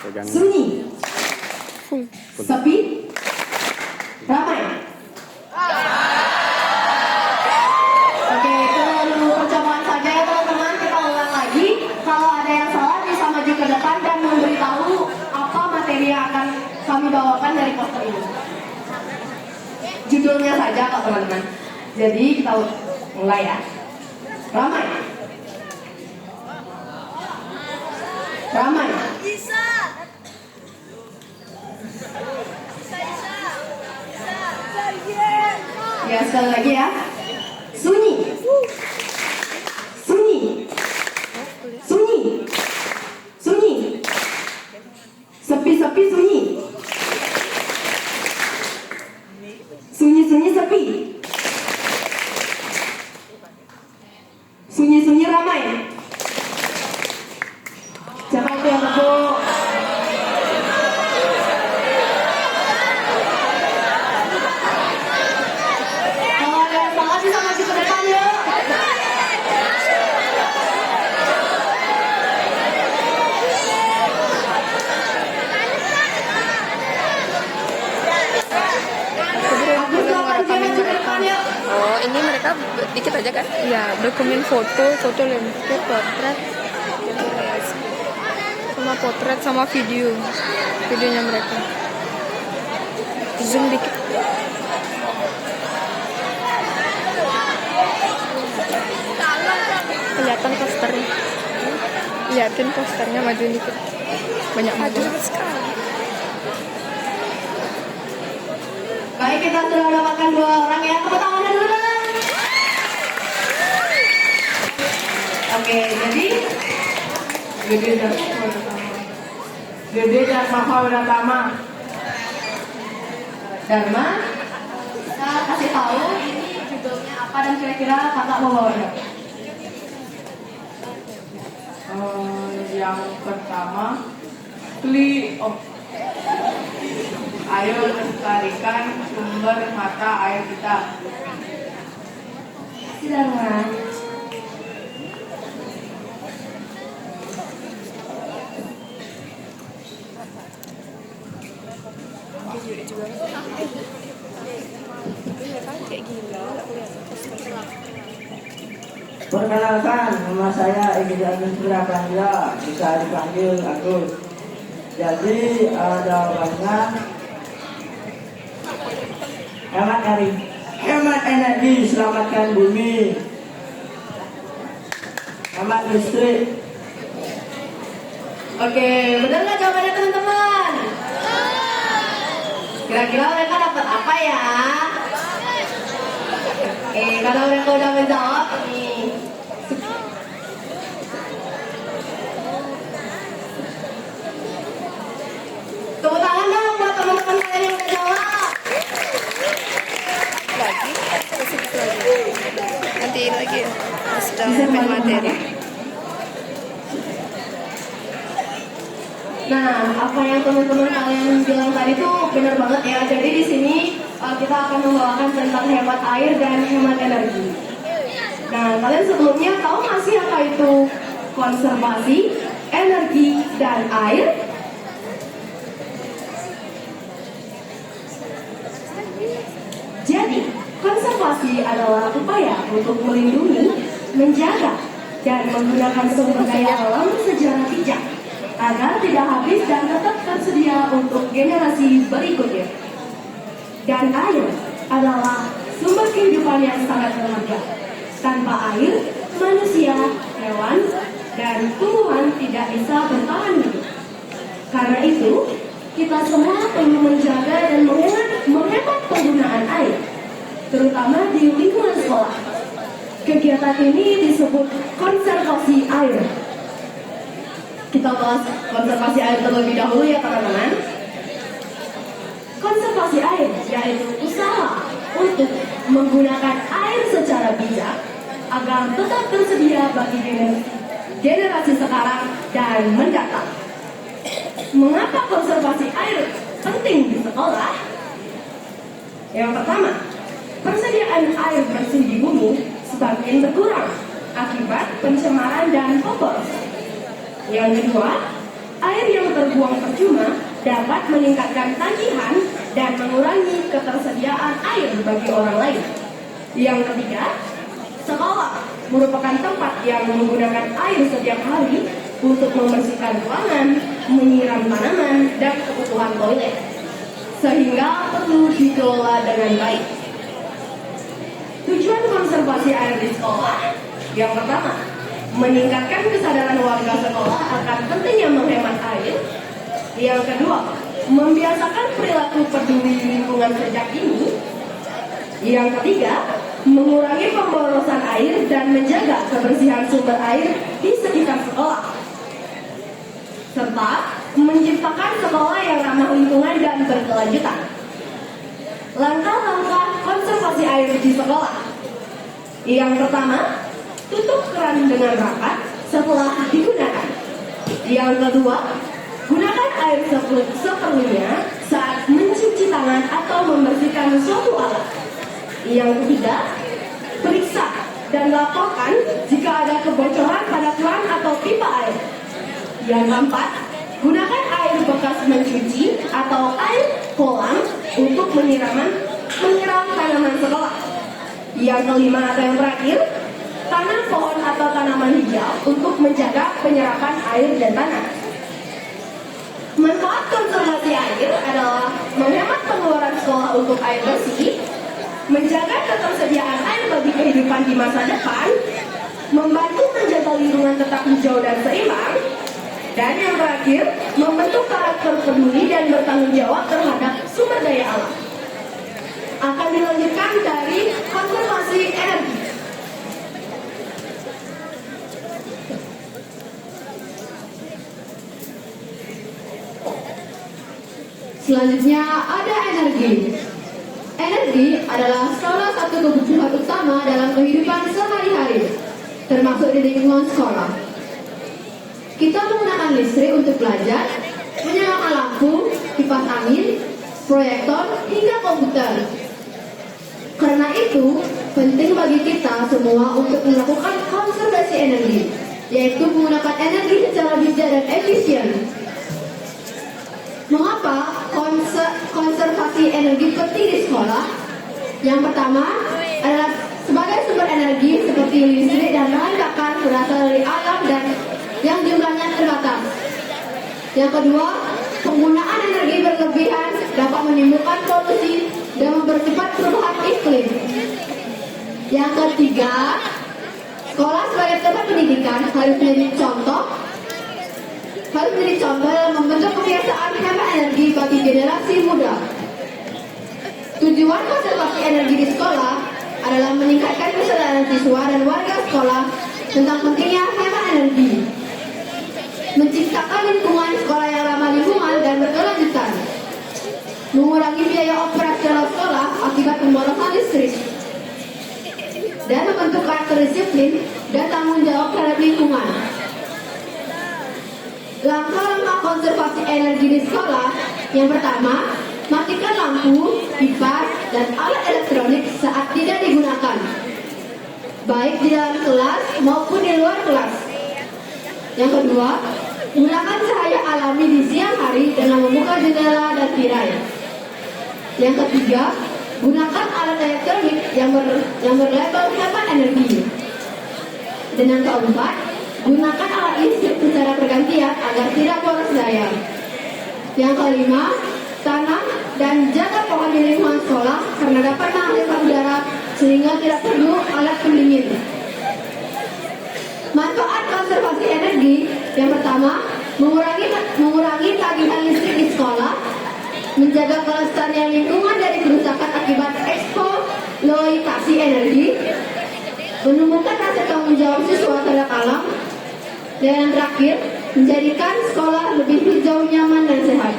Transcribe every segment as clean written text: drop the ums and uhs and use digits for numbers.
Sunyi, sepi, ramai. Oke, itu dulu percobaan saja ya teman-teman. Kita ulang lagi. Kalau ada yang salah bisa maju ke depan dan memberitahu apa materi yang akan kami bawakan dari poster ini. Judulnya saja kok teman-teman. Jadi kita mulai ya. Ramai. Ramai. Ya, sekali lagi ya. Sunyi. Sunyi. Sunyi. Sunyi. Sepi-sepi sunyi. Sunyi-sunyi sepi. Sunyi-sunyi ramai. Siapa itu yang tepuk? Kalau ada yang salah bisa maju ke depan ya. Aku silakan dia maju ke depan ya. Oh, ini mereka dikit aja kan? Ya, dokumen foto landscape, potret, sama potret sama videonya mereka. Zoom dikit. Kelihatan posternya. Lihatin posternya, maju dikit. Banyak maju sekali. Baik, kita sudah mendapatkan 2 orang ya. Tepuk tangannya dulu dong. Oke, jadi Gede dan Mahawratama Dharma, kita kasih tahu ini judulnya apa dan kira-kira kakak mau bawa berapa? Yang pertama, ayo lestarikan sumber mata air kita. Silakan. Perkenalkan, nama saya Egi Agus Surabaya, bisa dipanggil Agus. Jadi jawabannya hemat energi, selamatkan bumi, hemat listrik. Oke, benar nggak jawabannya teman-teman? Kira-kira mereka dapat apa ya? Karena mereka udah menjawab nih. Tepuk tangan dong buat teman-teman kalian yang udah jawab. Lagi, sedikit lagi. Nanti lagi ya. Sedang materi. Nah, apa yang teman-teman kalian bilang tadi tuh benar banget ya. Jadi di sini kita akan membawakan tentang hemat air dan hemat energi. Nah, kalian sebelumnya tahu nggak sih apa itu konservasi, energi, dan air? Jadi, konservasi adalah upaya untuk melindungi, menjaga, dan menggunakan sumber daya alam secara bijak agar tidak habis dan tetap tersedia untuk generasi berikutnya. Dan air adalah sumber kehidupan yang sangat berharga. Tanpa air, manusia, hewan, dan tumbuhan tidak bisa bertahan hidup. Karena itu, kita semua perlu menjaga dan menghemat penggunaan air, terutama di lingkungan sekolah. Kegiatan ini disebut konservasi air. Kita bahas konservasi air terlebih dahulu ya teman-teman. Konservasi air yaitu usaha untuk menggunakan air secara bijak agar tetap tersedia bagi generasi sekarang dan mendatang. Mengapa konservasi air penting di sekolah? Yang pertama, persediaan air bersih di bumi semakin berkurang akibat pencemaran dan kompos. Yang kedua, air yang terbuang percuma dapat meningkatkan tagihan dan mengurangi ketersediaan air bagi orang lain. Yang ketiga, sekolah merupakan tempat yang menggunakan air setiap hari untuk membersihkan ruangan, menyiram tanaman, dan kebutuhan toilet, sehingga perlu dikelola dengan baik. Tujuan konservasi air di sekolah, yang pertama, meningkatkan kesadaran warga sekolah akan pentingnya menghemat air. Yang kedua, membiasakan perilaku peduli lingkungan sejak dini. Yang ketiga, mengurangi pemborosan air dan menjaga kebersihan sumber air di sekitar sekolah, serta menciptakan sekolah yang ramah lingkungan dan berkelanjutan. Langkah-langkah konservasi air di sekolah. Yang pertama, tutup keran dengan rapat setelah digunakan. Yang kedua, gunakan air seperlunya saat mencuci tangan atau membersihkan suatu alat. Yang ketiga, periksa dan laporkan jika ada kebocoran pada keran atau pipa air. Yang keempat, gunakan air bekas mencuci atau air kolam untuk menyiram tanaman sekolah. Yang kelima atau yang terakhir, tanam pohon atau tanaman hijau untuk menjaga penyerapan air dan tanah. Manfaat konservasi air adalah menghemat pengeluaran sekolah untuk air bersih, menjaga ketersediaan air bagi kehidupan di masa depan, membantu menjaga lingkungan tetap hijau dan seimbang, dan yang terakhir, membentuk karakter peduli dan bertanggung jawab terhadap sumber daya alam. Akan dilanjutkan dari konservasi energi. Selanjutnya ada energi. Energi adalah salah satu kebutuhan utama dalam kehidupan sehari-hari, termasuk di lingkungan sekolah. Kita menggunakan listrik untuk belajar, menyalakan lampu, kipas angin, proyektor, hingga komputer. Karena itu, penting bagi kita semua untuk melakukan konservasi energi, yaitu menggunakan energi secara bijak dan efisien. Mengapa konservasi energi penting di sekolah? Yang pertama adalah sebagai sumber energi seperti listrik dan bahan bakar berasal dari alam dan yang jumlahnya terbatas. Yang kedua, penggunaan energi berlebihan dapat menimbulkan polusi dan mempercepat perubahan iklim. Yang ketiga, sekolah sebagai tempat pendidikan harus menjadi contoh dalam membentuk kebiasaan hemat energi bagi generasi muda. Tujuan konservasi energi di sekolah adalah meningkatkan kesadaran siswa dan warga sekolah tentang pentingnya hemat energi, menciptakan lingkungan sekolah yang ramah lingkungan dan berkelanjutan, mengurangi biaya operasional sekolah akibat pemborosan listrik, dan membentuk karakter disiplin dan tanggung jawab terhadap lingkungan. Langkah-langkah konservasi energi di sekolah. Yang pertama, matikan lampu, kipas, dan alat elektronik saat tidak digunakan, baik di dalam kelas maupun di luar kelas. Yang kedua, gunakan cahaya alami di siang hari dengan membuka jendela dan tirai. Yang ketiga, gunakan alat elektronik yang berlabel hemat energi. Dan yang keempat, gunakan alat listrik secara bergantian agar tidak boros daya. Yang kelima, tanam dan jaga pohon di lingkungan sekolah karena dapat menghasilkan udara sehingga tidak perlu alat pendingin. Manfaat konservasi energi. Yang pertama, mengurangi tagihan listrik di sekolah, menjaga kelestarian lingkungan dari kerusakan akibat eksploitasi energi, menumbuhkan rasa tanggung jawab siswa terhadap alam, dan yang terakhir, menjadikan sekolah lebih hijau, nyaman, dan sehat.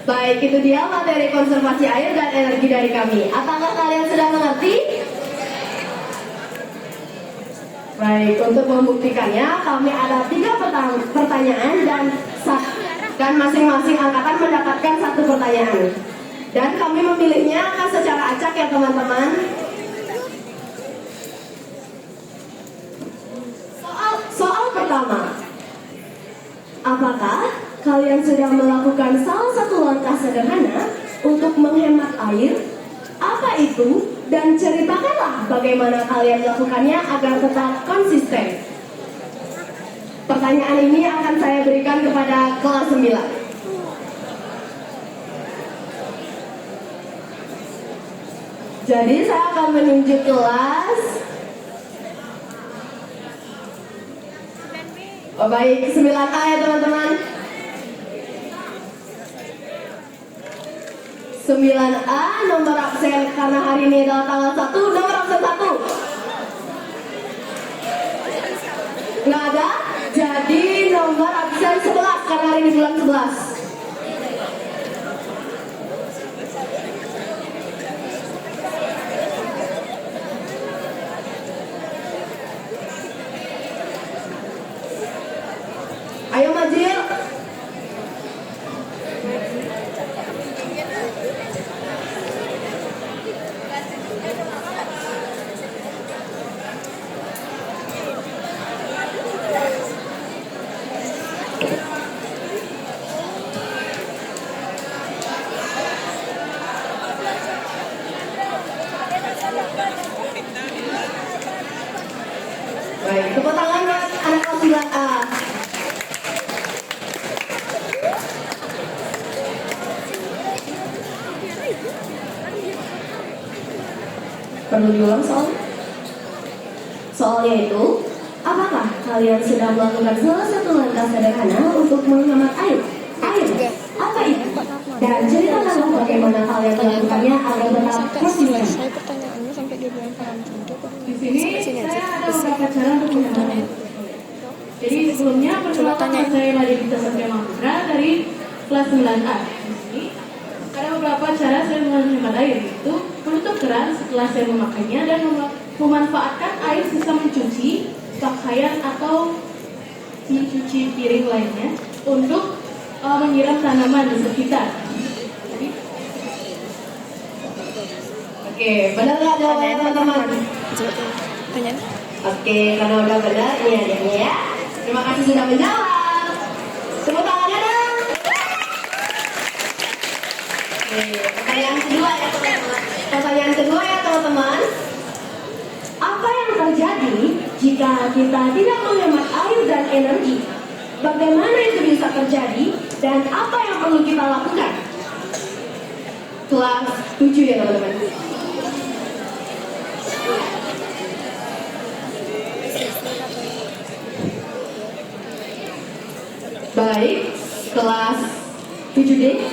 Baik, itu dia materi konservasi air dan energi dari kami. Apakah kalian sudah mengerti? Baik, untuk membuktikannya kami ada 3 pertanyaan dan masing-masing angkatan mendapatkan 1 pertanyaan. Dan kami memilihnya secara acak ya teman-teman. kalian sudah melakukan salah satu langkah sederhana untuk menghemat air, apa itu? Dan ceritakanlah bagaimana kalian melakukannya agar tetap konsisten. Pertanyaan ini akan saya berikan kepada kelas 9. Jadi saya akan menunjuk kelas. Oh baik, 9A ya teman-teman. 9A nomor absen karena hari ini adalah tanggal 1, nomor absen 1. Nggak ada? Jadi nomor absen 11 karena hari ini bulan 11. Ayo Majil. Baik, tepuk tangan buat anak kelas 9A. Perlu diulang soalnya itu, apakah kalian sudah melakukan salah satu langkah sederhana untuk menghemat air? Apa itu? Dan ceritakanlah bagaimana kalian melakukannya agar tetap Sampai konsisten. selesai pertanyaannya sampai dia bilang paham juga. Di sini Sini aja. saya ada beberapa cara untuk menghemat air. Jadi sebelumnya perkenalkan saya Ladi Gita Satria Mahendra dari kelas 9A. Di sini ada beberapa cara saya menghemat air, yaitu menutup keran setelah saya memakainya dan memanfaatkan air sisa mencuci pakaian atau mencuci piring lainnya untuk menyiram tanaman di sekitar. Oke, benar nggak jawabannya teman-teman? Tanya. Oke, karena udah benar, ini hadiahnya ya. Terima kasih sudah menjawab. Tepuk tangannya dong. Oke, pertanyaan kedua ya teman-teman. Pertanyaan kedua ya teman-teman. Apa yang terjadi jika kita tidak menghemat air dan energi? Bagaimana itu bisa terjadi dan apa yang perlu kita lakukan? Kelas 7 ya teman-teman. Baik, kelas 7D.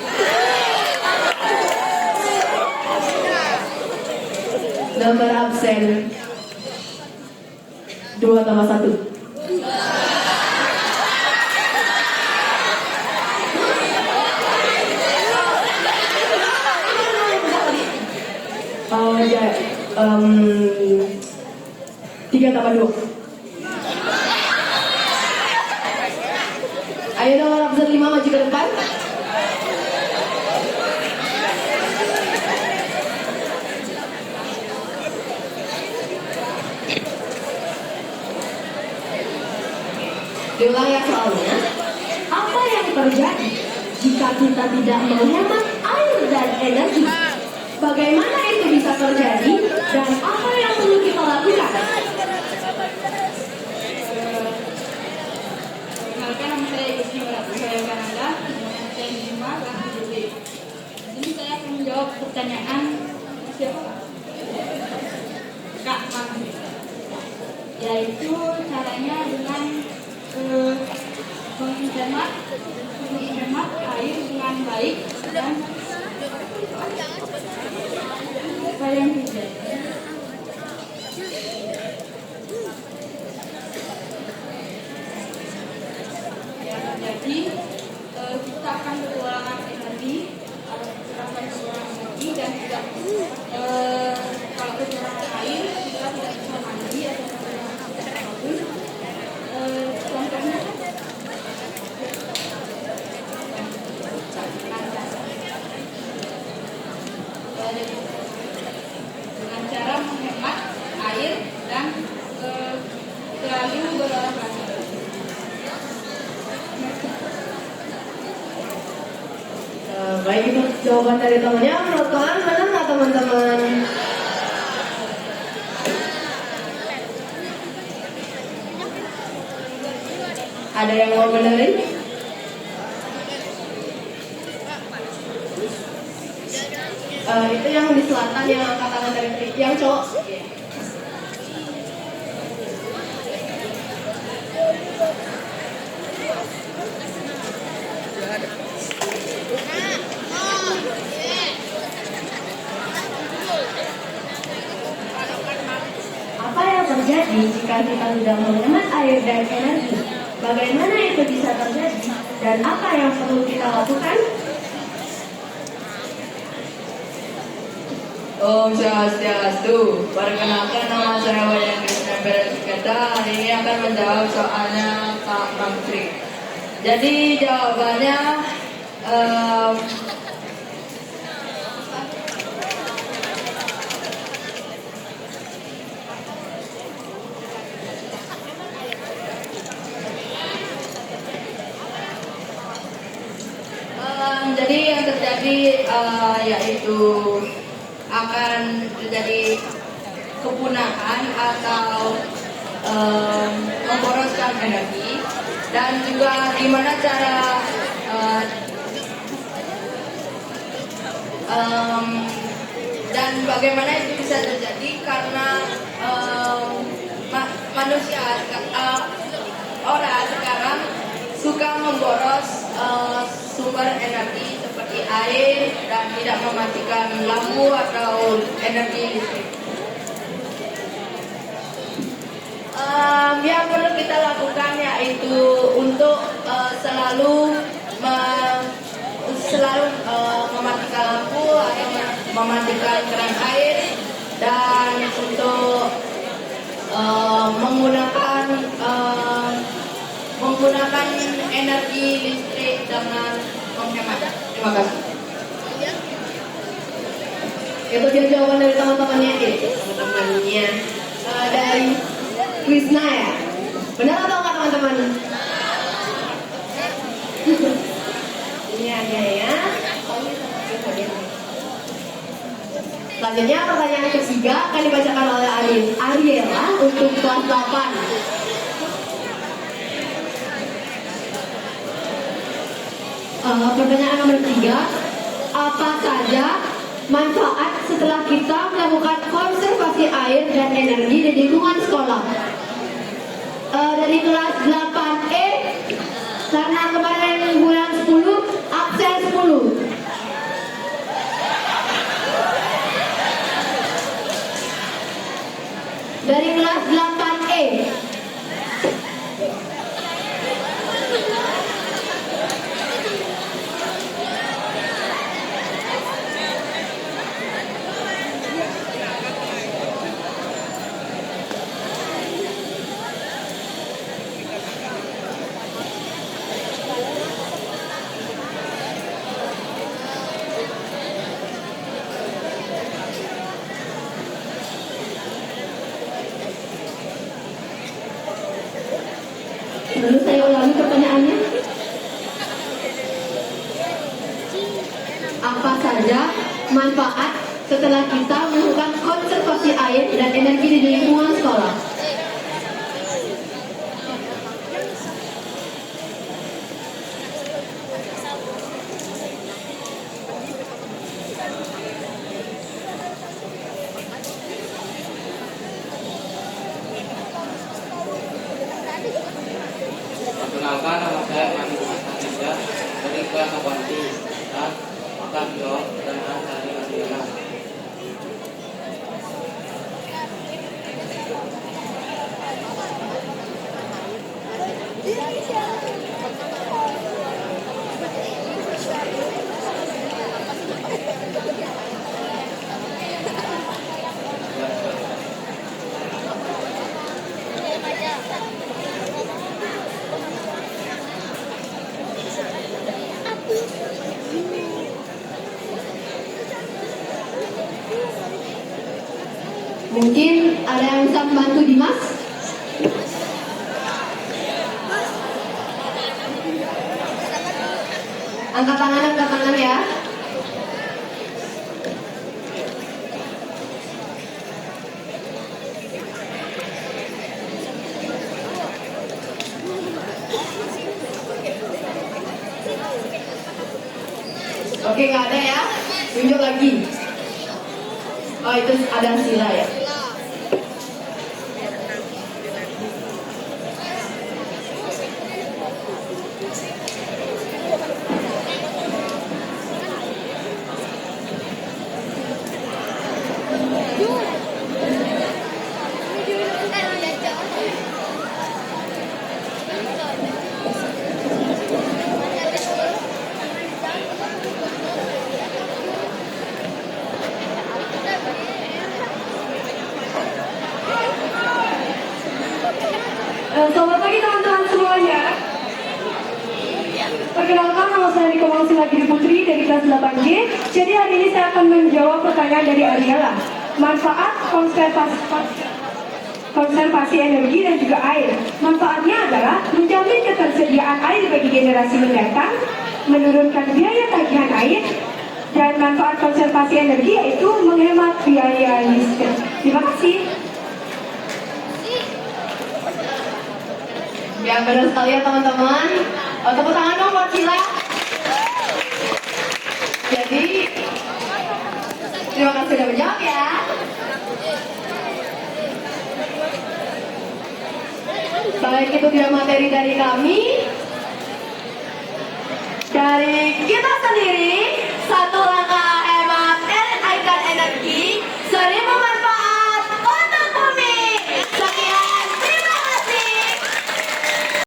Nomor absen 2 tambah 1. Oh ya, 3 tambah 2. Ayo nomor absen 5 maju ke depan. Diulang ya soalnya. Apa yang terjadi jika kita tidak menghemat air dan energi? Bagaimana itu bisa terjadi dan apa yang perlu kita lakukan? Perkenalkan nama saya Gusti Marabusaya Kananda, saya Nima kelas 7D. Ini saya akan menjawab pertanyaan siapa Kak? Kak Mangsi. Yaitu caranya dengan menghemat air dengan baik dan yang tidak. Jadi kita akan kekurangan energi, kita akan kekurangan energi dan tidak kalau kekurangan air kita tidak bisa mandi atau apapun. Contohnya dengan cara menghemat air dan selalu berolahraga. Baik, itu jawaban dari temannya. Menurut kalian benar nggak teman-teman? Ada yang mau benerin? Itu yang di selatan yang angkat tangan dari yang cowok. Apa yang terjadi jika kita tidak menghemat air dan energi? Bagaimana itu bisa terjadi dan apa yang perlu kita lakukan? Om Swastiastu. Perkenalkan, nama saya Wayan Krishna Beresikata. Hari ini akan menjawab soalnya Kak Bangkri. Jadi jawabannya jadi yang terjadi yaitu akan terjadi kepunahan atau memboroskan energi, dan juga gimana cara dan bagaimana itu bisa terjadi karena manusia orang sekarang suka memboros sumber energi seperti air dan tidak mematikan lampu atau energi listrik. Yang perlu kita lakukan yaitu untuk selalu mematikan lampu atau mematikan keran air, dan untuk menggunakan energi listrik dengan menghemat. Terima kasih. Itu dia jawaban dari teman-temannya teman-temannya dari Krishna ya. Benar atau enggak teman-teman? Ini ada ya. Selanjutnya pertanyaan ketiga akan dibacakan oleh Ariela untuk kelas 8. Pertanyaan nomor 3, apa saja manfaat setelah kita melakukan konservasi air dan energi di lingkungan sekolah? Dari kelas 8E, karena kemarin bulan 10, absen 10. Dari kelas 8E. Lalu saya ulangi pertanyaannya. Apa saja manfaat setelah kita melakukan konservasi air dan energi di lingkungan sekolah? Perkenalkan, nama saya Mani Muhammad dari kelas 8 dan akan menjawab pertanyaan dari Adriana. Mungkin ada yang bisa membantu Dimas? Angkat tangan ya. Oke, nggak ada ya? Tunjuk lagi. Oh, itu ada sila ya. Selamat pagi teman-teman semuanya. Perkenalkan, nama saya Niko Mausila Putri dari kelas 8G. Jadi hari ini saya akan menjawab pertanyaan dari Ariela. Manfaat konservasi energi dan juga air. Manfaatnya adalah menjamin ketersediaan air bagi generasi mendatang, menurunkan biaya tagihan air, dan manfaat konservasi energi yaitu menghemat biaya listrik. Terima kasih. Ya, benar sekali ya teman-teman. Tepuk tangan dong buat Sila. Jadi, terima kasih sudah menjawab ya. Baik, itu dia materi dari kami. Dari kita sendiri.